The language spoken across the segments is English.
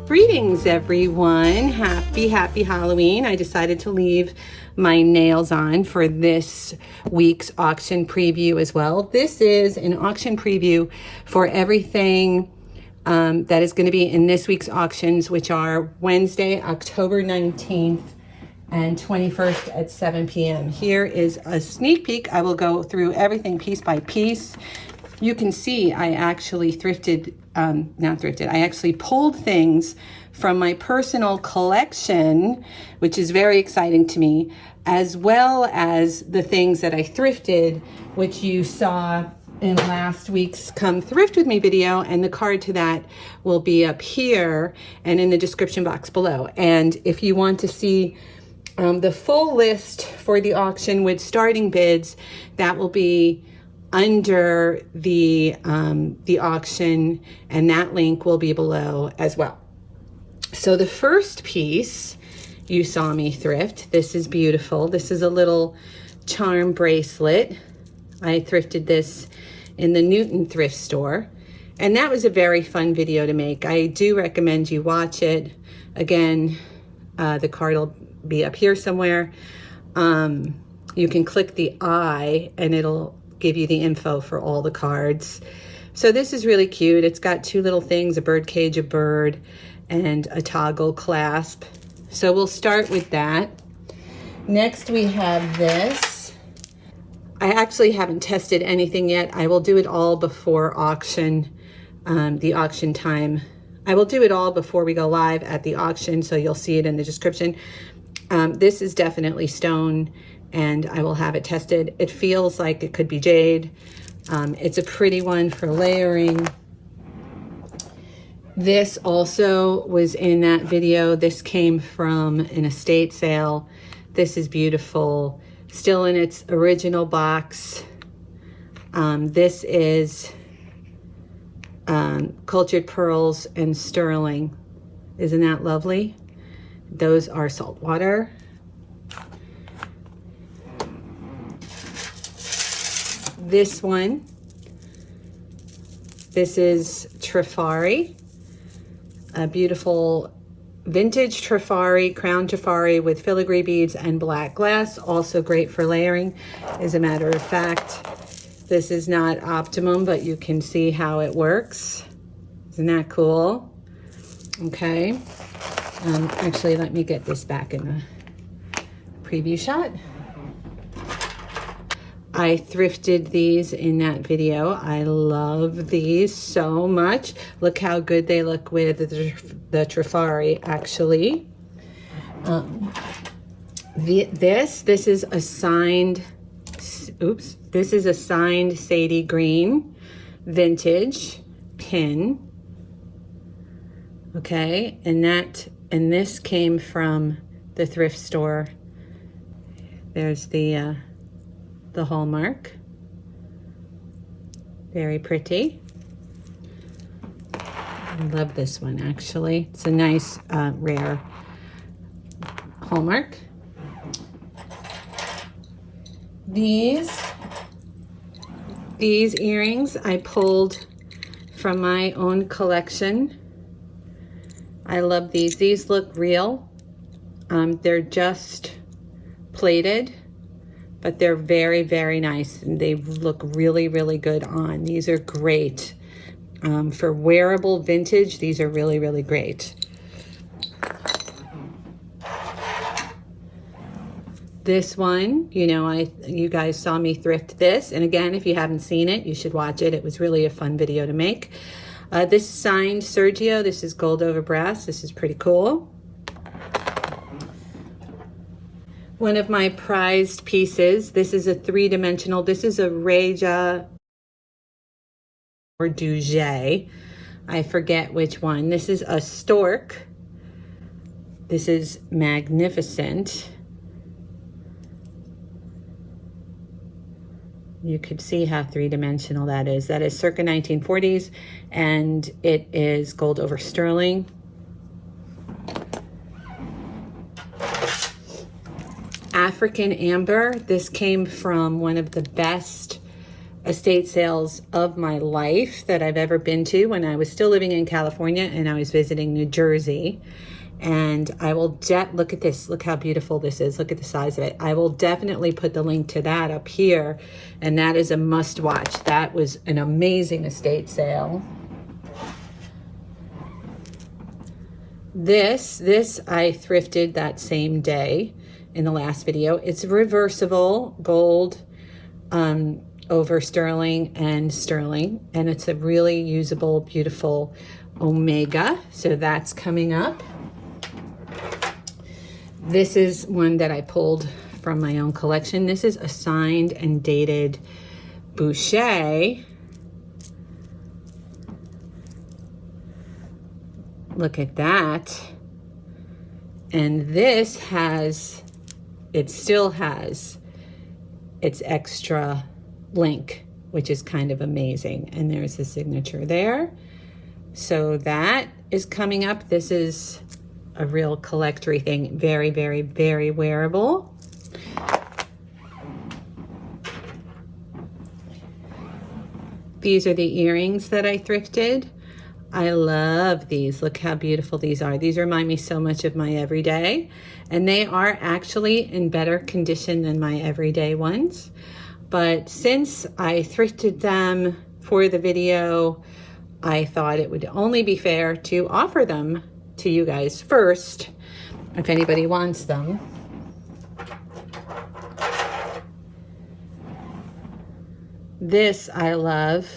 Greetings everyone. Happy Halloween. I decided to leave my nails on for this week's auction preview as well. This is an auction preview for everything that is going to be in this week's auctions, which are Wednesday, October 19th and 21st at 7 p.m. Here is a sneak peek. I will go through everything piece by piece. You can see I actually I actually pulled things from my personal collection, which is very exciting to me, as well as the things that I thrifted, which you saw in last week's Come Thrift With Me video, and the card to that will be up here and in the description box below. And if you want to see the full list for the auction with starting bids, that will be under the auction, and that link will be below as well. So the first piece you saw me thrift, this is beautiful. This is a little charm bracelet. I thrifted this in the Newton thrift store, and that was a very fun video to make. I do recommend you watch it. Again, the card will be up here somewhere. You can click the eye and it'll give you the info for all the cards. So this is really cute. It's got two little things, a bird cage, a bird, and a toggle clasp. So we'll start with that. Next we have this. I actually haven't tested anything yet. I will do it all before auction, the auction time. I will do it all before we go live at the auction, so you'll see it in the description. This is definitely stone, and I will have it tested. It feels like it could be jade. It's a pretty one for layering. This also was in that video. This came from an estate sale. This is beautiful, still in its original box. This is cultured pearls and sterling. Isn't that lovely? Those are saltwater. This one, this is Trifari, a beautiful vintage Trifari, crown Trifari with filigree beads and black glass, also great for layering. As a matter of fact, this is not optimum, but you can see how it works. Isn't that cool? Okay. Actually, let me get this back in the preview shot. I thrifted these in that video. I love these so much. Look how good they look with the Trifari, actually. This is a signed, this is a signed Sadie Green vintage pin. Okay, and this came from the thrift store. There's the hallmark. Very pretty. I love this one, actually. It's a nice rare hallmark. These earrings I pulled from my own collection. I love these. These look real. They're just plated, but they're very, very nice, and they look really, really good on. These are great. For wearable vintage, these are really, really great. This one, you guys saw me thrift this, and again, if you haven't seen it, you should watch it. It was really a fun video to make. This signed Sergio. This is gold over brass. This is pretty cool. One of my prized pieces. This is a three-dimensional. This is a Reja or Duget. I forget which one. This is a stork. This is magnificent. You could see how three-dimensional that is. That is circa 1940s, and it is gold over sterling. African amber. This came from one of the best estate sales of my life that I've ever been to when I was still living in California and I was visiting New Jersey. And I will look at this. Look how beautiful this is. Look at the size of it. I will definitely put the link to that up here. And that is a must watch. That was an amazing estate sale. This I thrifted that same day in the last video. It's reversible gold over sterling, and it's a really usable, beautiful omega. So that's coming up. This is one that I pulled from my own collection. This is a signed and dated Boucher. Look at that. And this still has its extra link, which is kind of amazing. And there's the signature there. So that is coming up. This is a real collectory thing. Very, very, very wearable. These are the earrings that I thrifted. I love these. Look how beautiful these are. These remind me so much of my everyday, and they are actually in better condition than my everyday ones. But since I thrifted them for the video, I thought it would only be fair to offer them to you guys first, if anybody wants them. This I love.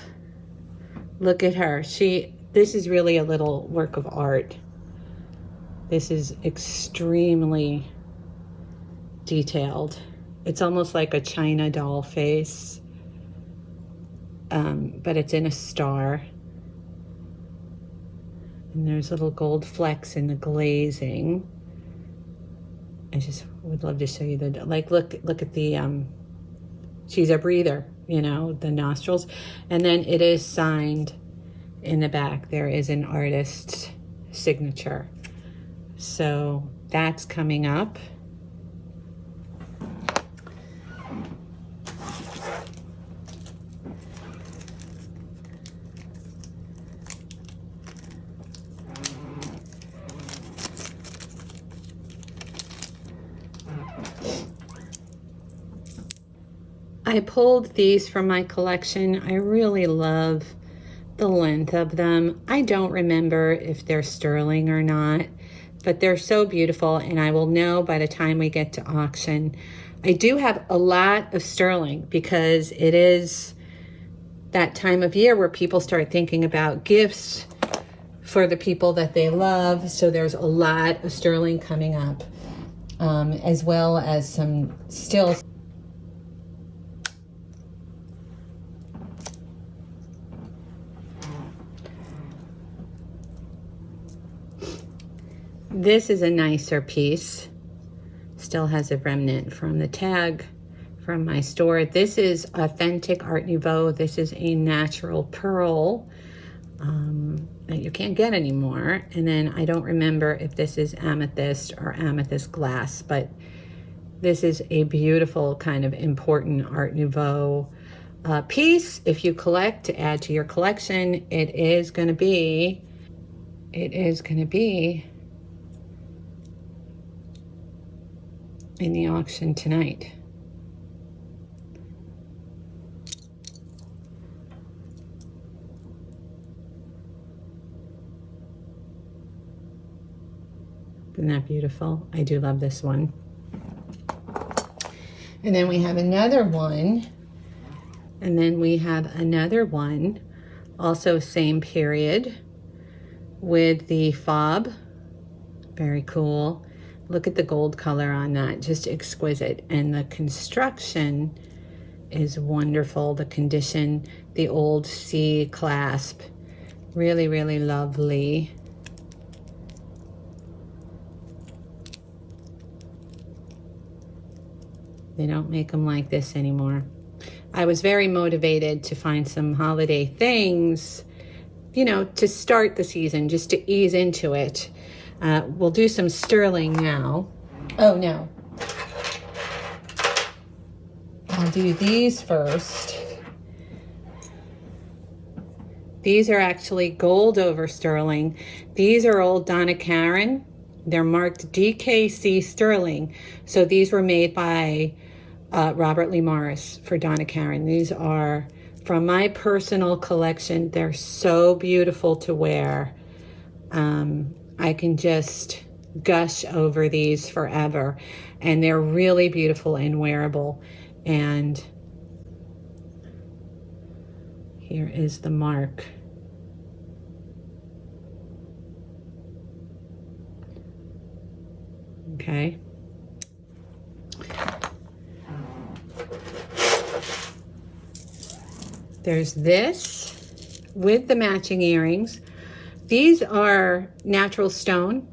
Look at her. This is really a little work of art. This is extremely detailed. It's almost like a China doll face, but it's in a star. And there's little gold flecks in the glazing. I just would love to show you the, like, look at the, she's a breather, you know, the nostrils. And then it is signed in the back. There is an artist's signature. So that's coming up. I pulled these from my collection. I really love the length of them. I don't remember if they're sterling or not, but they're so beautiful, and I will know by the time we get to auction. I do have a lot of sterling because it is that time of year where people start thinking about gifts for the people that they love. So there's a lot of sterling coming up, as well as some still. This is a nicer piece. Still has a remnant from the tag from my store. This is authentic Art Nouveau. This is a natural pearl that you can't get anymore. And then I don't remember if this is amethyst or amethyst glass, but this is a beautiful kind of important Art Nouveau piece. If you collect, to add to your collection, it is going to be in the auction tonight. Isn't that beautiful? I do love this one. And then we have another one. And then we have another one, also same period, with the fob. Very cool. Look at the gold color on that, just exquisite. And the construction is wonderful. The condition, the old C clasp, really, really lovely. They don't make them like this anymore. I was very motivated to find some holiday things, you know, to start the season, just to ease into it. We'll do some sterling now. Oh, no. I'll do these first. These are actually gold over sterling. These are old Donna Karan. They're marked DKC sterling. So these were made by Robert Lee Morris for Donna Karan. These are from my personal collection. They're so beautiful to wear. I can just gush over these forever. And they're really beautiful and wearable. And here is the mark. Okay. There's this with the matching earrings. These are natural stone.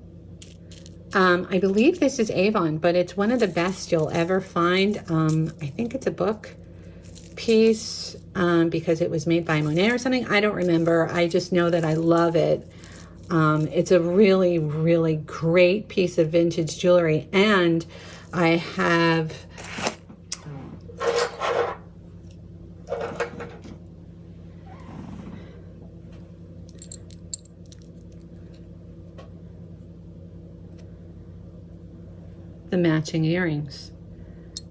I believe this is Avon, but it's one of the best you'll ever find. I think it's a book piece because it was made by Monet or something. I don't remember. I just know that I love it. It's a really, really great piece of vintage jewelry. And I have the matching earrings.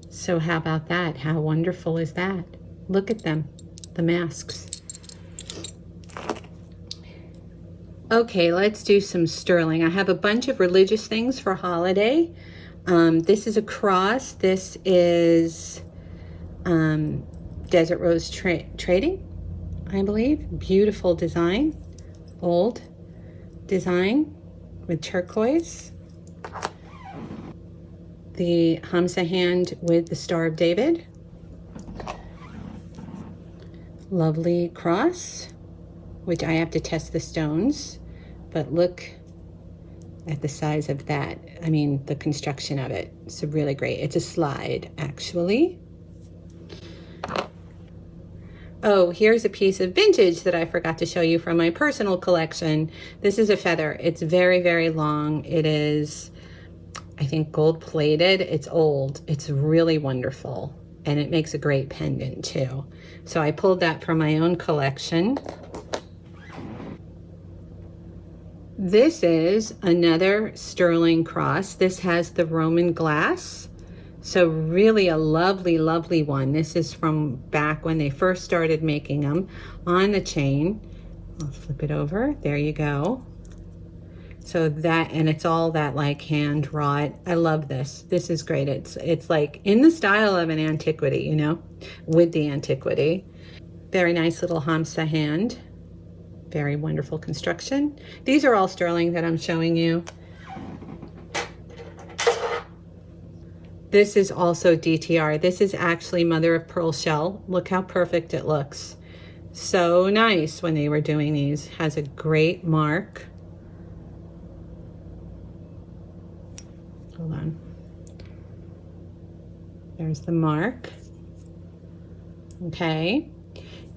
So how about that? How wonderful is that? Look at them, the masks. Okay, let's do some sterling. I have a bunch of religious things for holiday. This is a cross. This is Desert Rose Trading, I believe. Beautiful design, old design with turquoise. The Hamsa hand with the Star of David. Lovely cross, which I have to test the stones, but look at the size of that. I mean, the construction of it. It's really great. It's a slide, actually. Oh, here's a piece of vintage that I forgot to show you from my personal collection. This is a feather. It's very, very long. It is, I think, gold plated. It's old. It's really wonderful. And it makes a great pendant too. So I pulled that from my own collection. This is another sterling cross. This has the Roman glass. So really a lovely, lovely one. This is from back when they first started making them on the chain. I'll flip it over. There you go. So that, and it's all that like hand wrought. I love this. This is great. It's like in the style of an antiquity, you know, with the antiquity. Very nice little Hamsa hand. Very wonderful construction. These are all sterling that I'm showing you. This is also DTR. This is actually mother of pearl shell. Look how perfect it looks. So nice when they were doing these. Has a great mark. Hold on. There's the mark. Okay.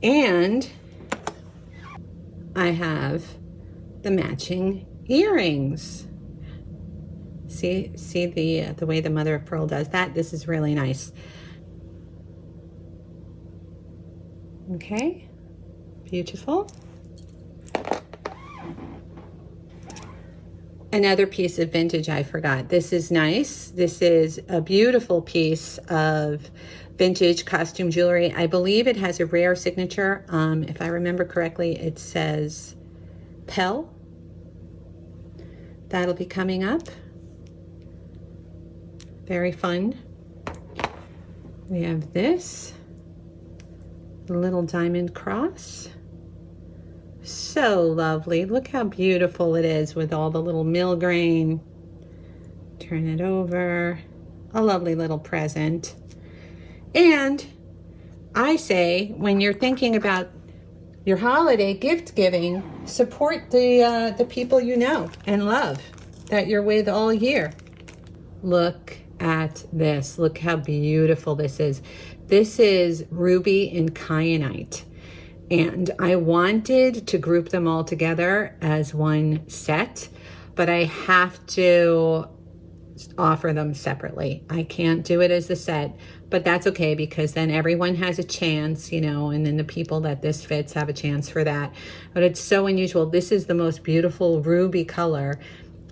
And I have the matching earrings. See the way the mother of pearl does that? This is really nice. Okay. Beautiful. Another piece of vintage I forgot. This is nice. This is a beautiful piece of vintage costume jewelry. I believe it has a rare signature. If I remember correctly, it says Pell. That'll be coming up. Very fun. We have this little diamond cross. So lovely. Look how beautiful it is with all the little mill grain. Turn it over. A lovely little present. And I say, when you're thinking about your holiday gift giving, support the people you know and love that you're with all year. Look at this. Look how beautiful this is. This is ruby and kyanite. And I wanted to group them all together as one set, but I have to offer them separately. I can't do it as a set, but that's okay, because then everyone has a chance, you know, and then the people that this fits have a chance for that. But it's so unusual. This is the most beautiful ruby color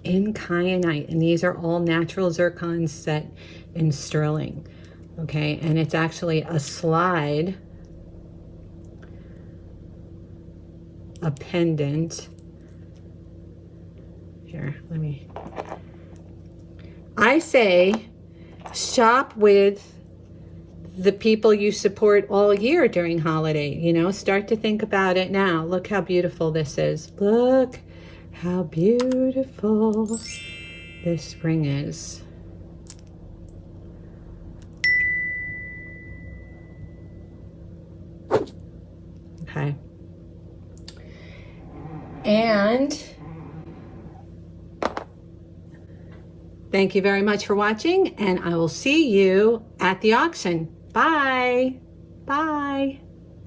in kyanite, and these are all natural zircons set in sterling. Okay, and it's actually a slide, a pendant. Here, let me, I say shop with the people you support all year during holiday. You know, start to think about it now. Look how beautiful this is. Look how beautiful this ring is. Okay. And thank you very much for watching, and I will see you at the auction. Bye. Bye.